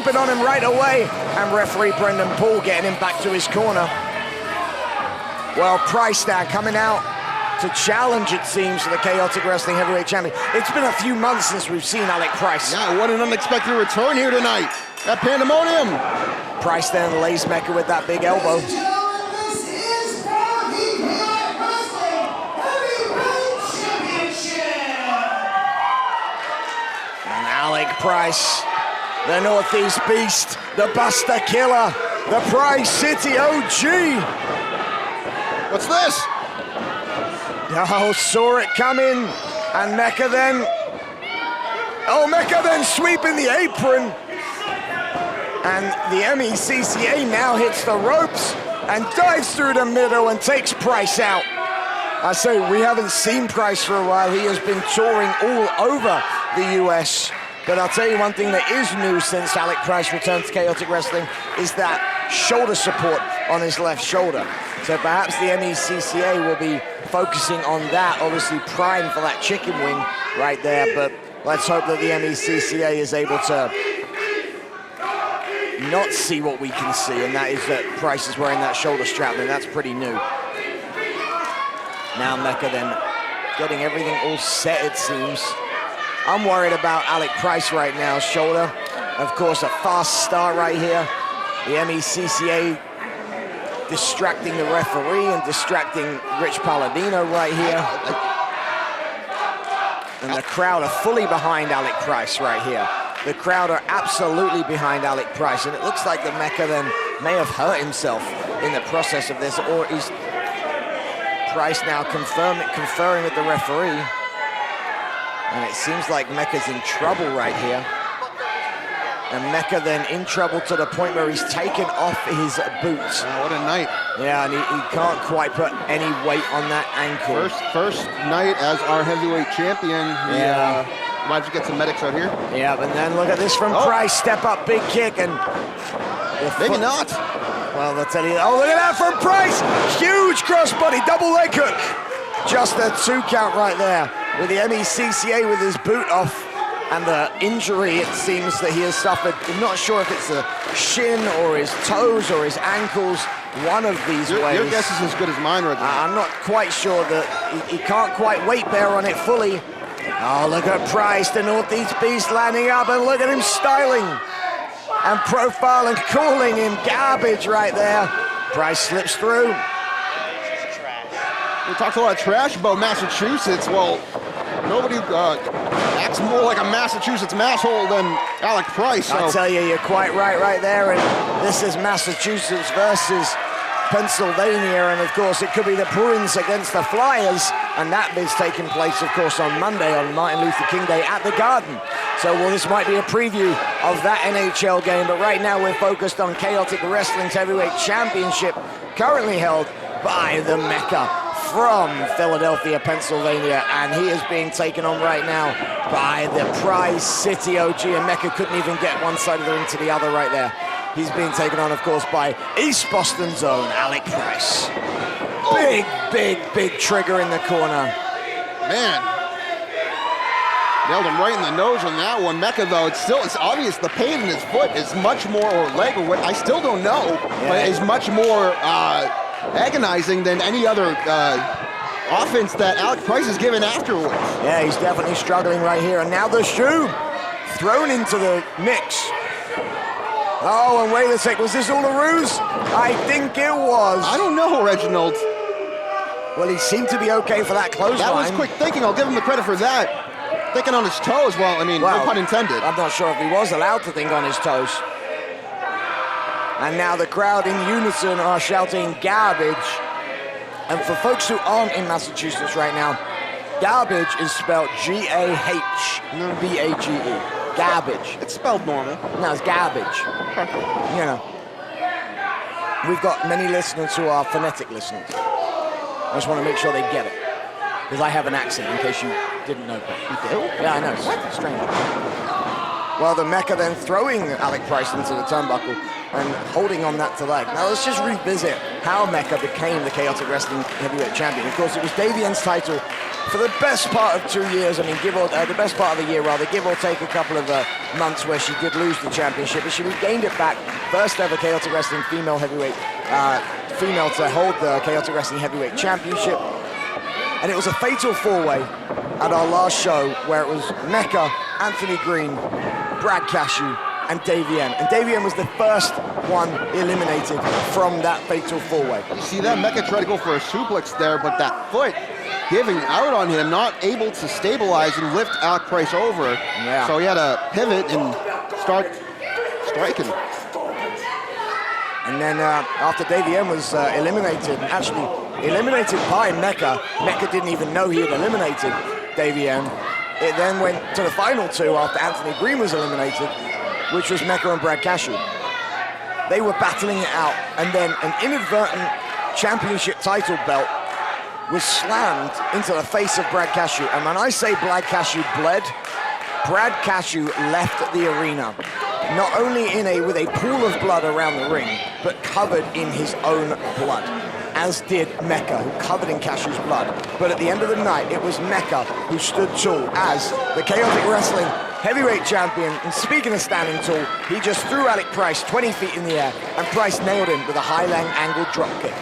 jumping on him right away. And referee Brendan Paul getting him back to his corner. Well, Price now coming out to challenge, it seems, for the Chaotic Wrestling Heavyweight Champion. It's been a few months since we've seen Alec Price. Yeah, what an unexpected return here tonight. That pandemonium. Price then lays Mecca with that big elbow. And Alec Price, the Northeast Beast, the Buster Killer, the Price City OG. What's this? Oh, saw it coming, and Mecca then sweeping the apron. And the MECCA now hits the ropes and dives through the middle and takes Price out. I say, we haven't seen Price for a while. He has been touring all over the US. But I'll tell you one thing that is new since Alec Price returned to Chaotic Wrestling is that shoulder support on his left shoulder. So perhaps the MECCA will be focusing on that, obviously prime for that chicken wing right there, but let's hope that the MECCA is able to not see what we can see, and that is that Price is wearing that shoulder strap, and that's pretty new. Now Mecca then getting everything all set, it seems. I'm worried about Alec Price right now, shoulder. Of course, a fast start right here. The MECCA distracting the referee and distracting Rich Palladino right here. And the crowd are fully behind Alec Price right here. The crowd are absolutely behind Alec Price, and it looks like the Mecca then may have hurt himself in the process of this, or is Price now conferring with the referee. And it seems like Mecca's in trouble right here. And Mecca then in trouble to the point where he's taken off his boots. Oh, what a night. Yeah, and he can't quite put any weight on that ankle. First night as our heavyweight champion. Yeah. Why don't you get some medics out here? Yeah, but then look at this from Price. Step up, big kick, and... Maybe not. Well, I'll tell you. Oh, look at that from Price. Huge crossbody, double leg hook. Just a 2 count right there. With the MECCA with his boot off. And the injury, it seems, that he has suffered. I'm not sure if it's the shin or his toes or his ankles, one of these ways. Your guess is as good as mine, Reggie. I'm not quite sure that he can't quite weight bear on it fully. Oh, look at Price, the Northeast Beast landing up, and look at him styling and profiling, calling him garbage right there. Price slips through. We talked a lot of trash about Massachusetts. Well, nobody acts more like a Massachusetts masshole than Alec Price. So. I'll tell you, you're quite right there. And this is Massachusetts versus Pennsylvania. And of course, it could be the Bruins against the Flyers. And that is taking place, of course, on Monday, on Martin Luther King Day at the Garden. So, well, this might be a preview of that NHL game. But right now, we're focused on Chaotic Wrestling's Heavyweight Championship, currently held by the Mecca from Philadelphia, Pennsylvania, and he is being taken on right now by the Price City OG, and Mecca couldn't even get one side of the ring to the other right there. He's being taken on, of course, by East Boston's own Alec Price. Big trigger in the corner. Man. Nailed him right in the nose on that one. Mecca, though, it's obvious the pain in his foot is much more, or leg, or what, I still don't know, but is much more agonizing than any other offense that Alec Price is given afterwards. Yeah, he's definitely struggling right here. And now the shoe thrown into the mix. Oh, and wait a sec, was this all a ruse? I think it was. I don't know, Reginald. Well, he seemed to be okay for that clothesline. That was quick thinking, I'll give him the credit for that. Thinking on his toes, well, I mean, no pun intended. I'm not sure if he was allowed to think on his toes. And now the crowd in unison are shouting garbage. And for folks who aren't in Massachusetts right now, garbage is spelled G-A-H-B-A-G-E. Garbage. It's spelled normal. No, it's garbage. You know. We've got many listeners who are phonetic listeners. I just want to make sure they get it. Because I have an accent, in case you didn't know that. You do? Yeah, I know. It's strange. Well, the Mecca then throwing Alec Price into the turnbuckle and holding on that to leg. Now let's just revisit how Mecca became the Chaotic Wrestling Heavyweight Champion. Of course, it was Davien's title for the best part of 2 years. I mean, the best part of the year, rather, give or take a couple of months where she did lose the championship, but she regained it back. First ever Chaotic Wrestling female to hold the Chaotic Wrestling Heavyweight Championship. And it was a fatal four-way at our last show where it was Mecca, Anthony Green, Brad Cashew, and Davien. And Davien was the first one eliminated from that fatal four-way. You see that? Mecca tried to go for a suplex there, but that foot giving out on him, not able to stabilize and lift Alec Price over. Yeah. So he had to pivot and start striking. And then after Davien was eliminated by Mecca, Mecca didn't even know he had eliminated Davien. It then went to the final two after Anthony Green was eliminated, which was Mecca and Brad Cashew. They were battling it out, and then an inadvertent championship title belt was slammed into the face of Brad Cashew. And when I say Brad Cashew bled, Brad Cashew left the arena, not only with a pool of blood around the ring, but covered in his own blood, as did Mecca, who covered in Cashew's blood. But at the end of the night, it was Mecca who stood tall as the Chaotic Wrestling Heavyweight Champion. And speaking of standing tall, he just threw Alec Price 20 feet in the air, and Price nailed him with a high-leg angled dropkick.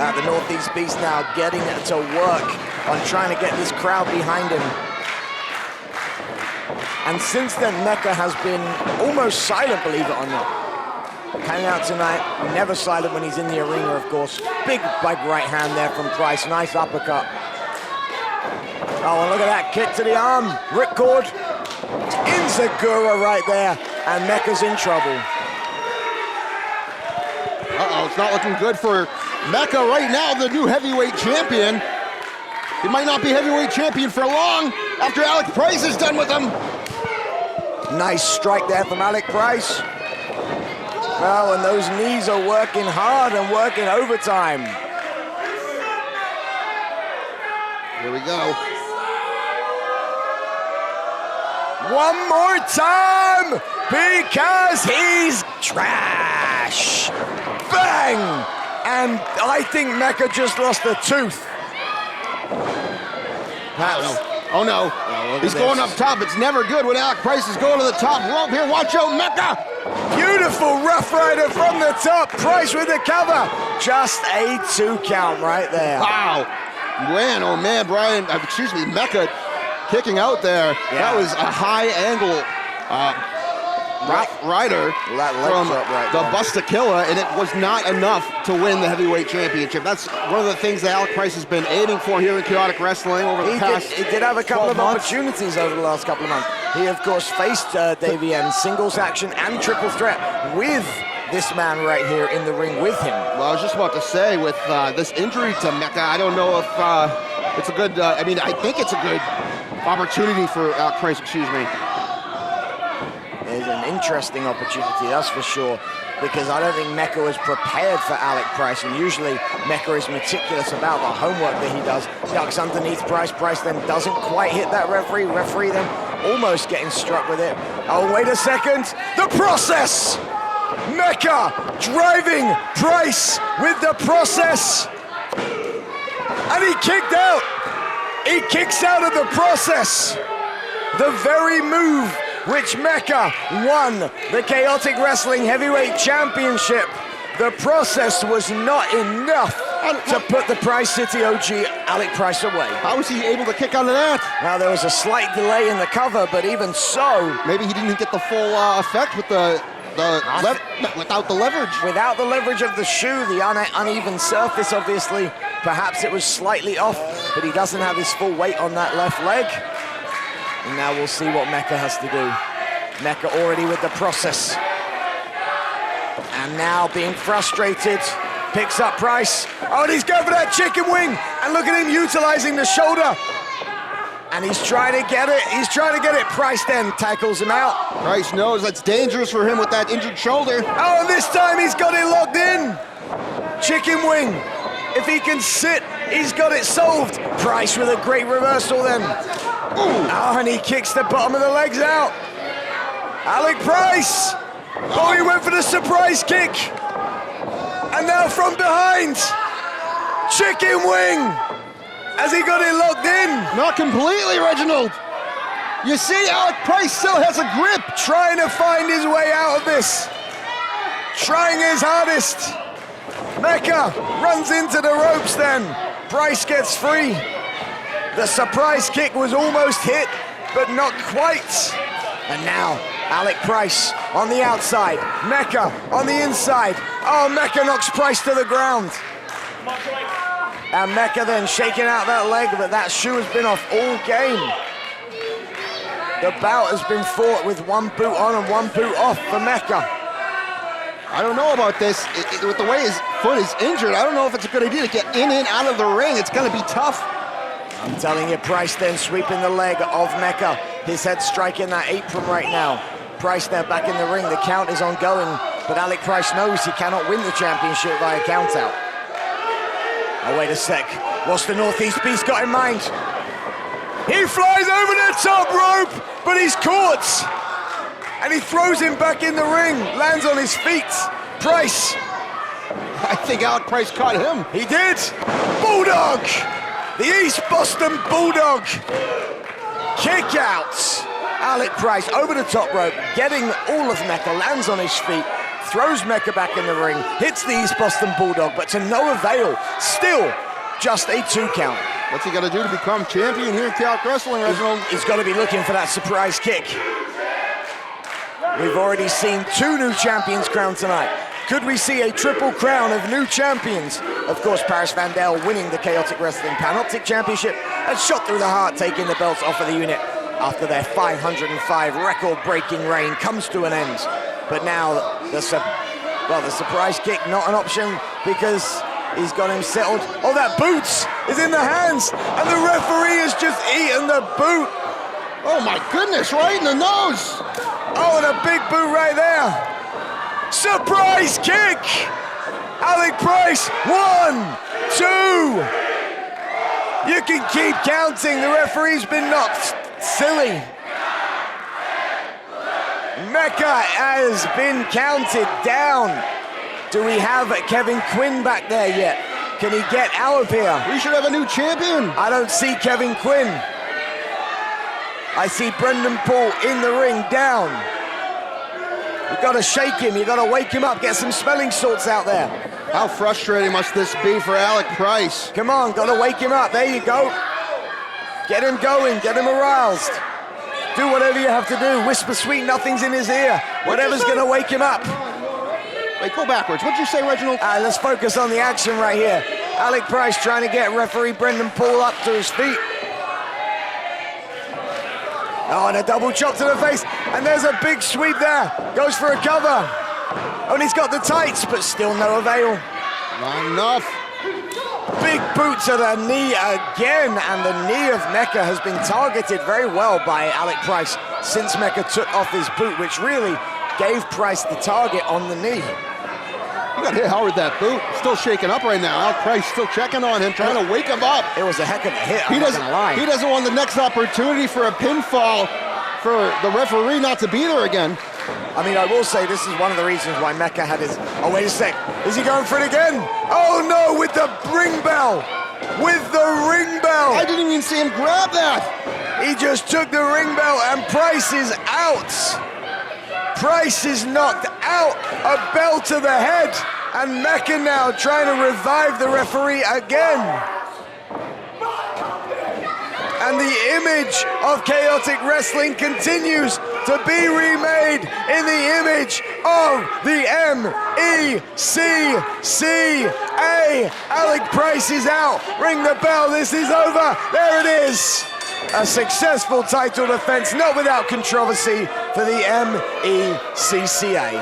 The Northeast Beast now getting to work on trying to get this crowd behind him. And since then, Mecca has been almost silent, believe it or not. Hanging out tonight, never silent when he's in the arena, of course. Big right hand there from Price, nice uppercut. Oh, and look at that kick to the arm, ripcord. Inzagura right there, and Mecca's in trouble. Uh-oh, it's not looking good for Mecca right now, the new heavyweight champion. He might not be heavyweight champion for long after Alec Price is done with him. Nice strike there from Alec Price. Well, and those knees are working hard and working overtime. Here we go. One more time, because he's trash. Bang! And I think Mecca just lost a tooth. Oh no, he's going up top. It's never good when Alec Price is going to the top rope here. Watch out, Mecca! Beautiful Rough Rider from the top. Price with the cover. Just a 2 count right there. Wow. Man, oh man, Mecca kicking out there. Yeah. That was a high angle Rough Rider from the Bustakilla, and it was not enough to win the heavyweight championship. That's one of the things that Alec Price has been aiming for here in Chaotic Wrestling over the past He did have a couple of opportunities over the last couple of months. He, of course, faced Davien singles action and triple threat with this man right here in the ring with him. Well, I was just about to say, with this injury to Mecca, I don't know if it's a good, I think it's a good opportunity for Alec Price, It's an interesting opportunity, that's for sure, because I don't think Mecca was prepared for Alec Price, and usually Mecca is meticulous about the homework that he does. Ducks underneath Price, Price then doesn't quite hit that referee then almost getting struck with it. Oh, wait a second, the process! Mecca driving Price with the process, and he kicked out. He kicks out of the process. The very move which Mecca won the Chaotic Wrestling Heavyweight Championship. The process was not enough to put the Price City OG Alec Price away. How was he able to kick out of that? Now, there was a slight delay in the cover, but even so... Maybe he didn't get the full effect with without the leverage. Without the leverage of the shoe, the uneven surface, obviously. Perhaps it was slightly off, but he doesn't have his full weight on that left leg. And now we'll see what Mecca has to do. Mecca already with the process. And now being frustrated, picks up Price. Oh, and he's going for that chicken wing. And look at him utilizing the shoulder. And he's trying to get it. Price then tackles him out. Price knows that's dangerous for him with that injured shoulder. Oh, and this time he's got it locked in. Chicken wing. If he can sit, he's got it solved. Price with a great reversal then. Ooh. Oh, and he kicks the bottom of the legs out. Alec Price! Oh, he went for the surprise kick! And now from behind, chicken wing! Has he got it locked in? Not completely, Reginald. You see, Alec Price still has a grip. Trying to find his way out of this. Trying his hardest. Mecca runs into the ropes then. Price gets free. The surprise kick was almost hit, but not quite. And now, Alec Price on the outside. Mecca on the inside. Oh, Mecca knocks Price to the ground. And Mecca then shaking out that leg, but that shoe has been off all game. The bout has been fought with one boot on and one boot off for Mecca. I don't know about this. With the way his foot is injured, I don't know if it's a good idea to get in and out of the ring. It's going to be tough. I'm telling you, Price then sweeping the leg of Mecca. His head striking that apron right now. Price now back in the ring. The count is ongoing, but Alec Price knows he cannot win the championship via count out. Oh, wait a sec. What's the Northeast Beast got in mind? He flies over the top rope, but he's caught. And he throws him back in the ring, lands on his feet. Price. I think Alec Price caught him. He did. Bulldog. The East Boston Bulldog. Kick out. Alec Price over the top rope, getting all of Mecca, lands on his feet, throws Mecca back in the ring, hits the East Boston Bulldog, but to no avail. Still just a 2 count. What's he got to do to become champion here in Chaotic Wrestling, Reginald? He's got to be looking for that surprise kick. We've already seen 2 new champions crowned tonight. Could we see a triple crown of new champions? Of course, Paris Van Dale winning the Chaotic Wrestling Panoptic Championship and shot through the heart, taking the belts off of the unit after their 505 record-breaking reign comes to an end. But now, the surprise kick not an option because he's got him settled. Oh, that boot is in the hands, and the referee has just eaten the boot. Oh my goodness, right in the nose. Oh, and a big boot right there. Surprise kick! Alec Price, 1, 2. You can keep counting. The referee's been knocked silly. Mecca has been counted down. Do we have Kevin Quinn back there yet? Can he get out of here? We should have a new champion. I don't see Kevin Quinn. I see Brendan Paul in the ring, down. You gotta shake him, you gotta wake him up, get some smelling salts out there. How frustrating must this be for Alec Price? Come on, gotta wake him up, there you go. Get him going, get him aroused. Do whatever you have to do, whisper sweet nothings in his ear. Whatever's gonna wake him up. Wait, go backwards. What'd you say, Reginald? Let's focus on the action right here. Alec Price trying to get referee Brendan Paul up to his feet. Oh, and a double chop to the face, and there's a big sweep there. Goes for a cover. Oh, and he's got the tights, but still no avail. Not enough. Big boot to the knee again, and the knee of Mecca has been targeted very well by Alec Price since Mecca took off his boot, which really gave Price the target on the knee. You got hit hard with that boot. Still shaking up right now. Alec Price still checking on him, trying to wake him up. It was a heck of a hit, I'm not gonna lie. He doesn't want the next opportunity for a pinfall for the referee not to be there again. I mean, I will say this is one of the reasons why Mecca had his... Oh, wait a sec. Is he going for it again? Oh, no, with the ring bell. With the ring bell. I didn't even see him grab that. He just took the ring bell, and Price is out. Price is knocked out, a bell to the head, and Mecca now trying to revive the referee again. And the image of Chaotic Wrestling continues to be remade in the image of the MECCA. Alec Price is out, ring the bell, this is over, there it is. A successful title defense, not without controversy, for the MECCA.